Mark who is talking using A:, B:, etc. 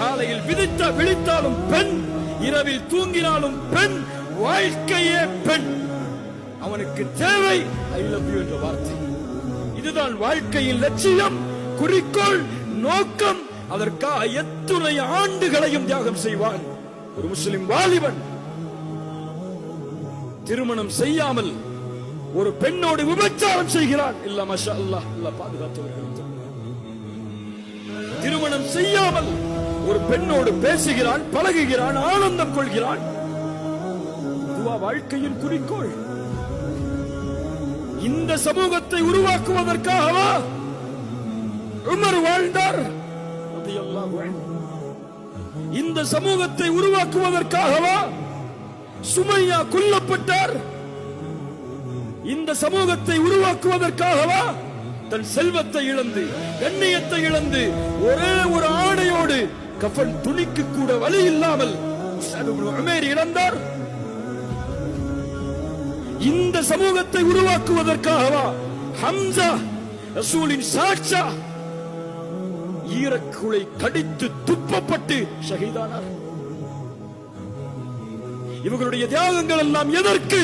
A: காலையில் விழித்தாலும் பெண், இரவில் தூங்கினாலும் பெண், வாழ்க்கையே பெண். அவனுக்கு தேவை ஐ லவ் யூ என்ற வார்த்தை. இதுதான் வாழ்க்கையின் லட்சியம், குறிக்கோள், நோக்கம். அதற்காக எத்துணை ஆண்டுகளையும் தியாகம் செய்வான் ஒரு முஸ்லிம் வாலிபன். திருமணம் செய்யாமல் ஒரு பெண்ணோடு விபச்சாரம் செய்கிறான். இல்ல மாஷா அல்லாஹ், அல்லாஹ் பாதுகாத்தவர்கள். திருமணம் செய்யாமல் ஒரு பெண்ணோடு பேசுகிறான், பழகுகிறான், ஆனந்தம் கொள்கிறான். இதுவா வாழ்க்கையின் குறிக்கோள்? இந்த சமூகத்தை உருவாக்குவதற்காகவா உமர் வாழ்ந்தார்? இந்த சமூகத்தை உருவாக்குவதற்காகவா சுமையா கொல்லப்பட்டார்? இந்த சமூகத்தை உருவாக்குவதற்காகவா தன் செல்வத்தை இழந்து, கண்ணியத்தை இழந்து, ஒரே ஒரு ஆடையோடு கஃன் துணிக்கு கூட வழி இல்லாமல் உமர் இழந்தார்? இந்த சமூகத்தை உருவாக்குவதற்காகவா ஹம்சா ரசூலின் சாட்சா ஈரக்குலை கடித்து துப்பப்பட்டு ஷஹீதானார்? இவர்களுடைய தியாகங்கள் எல்லாம் எதற்கு?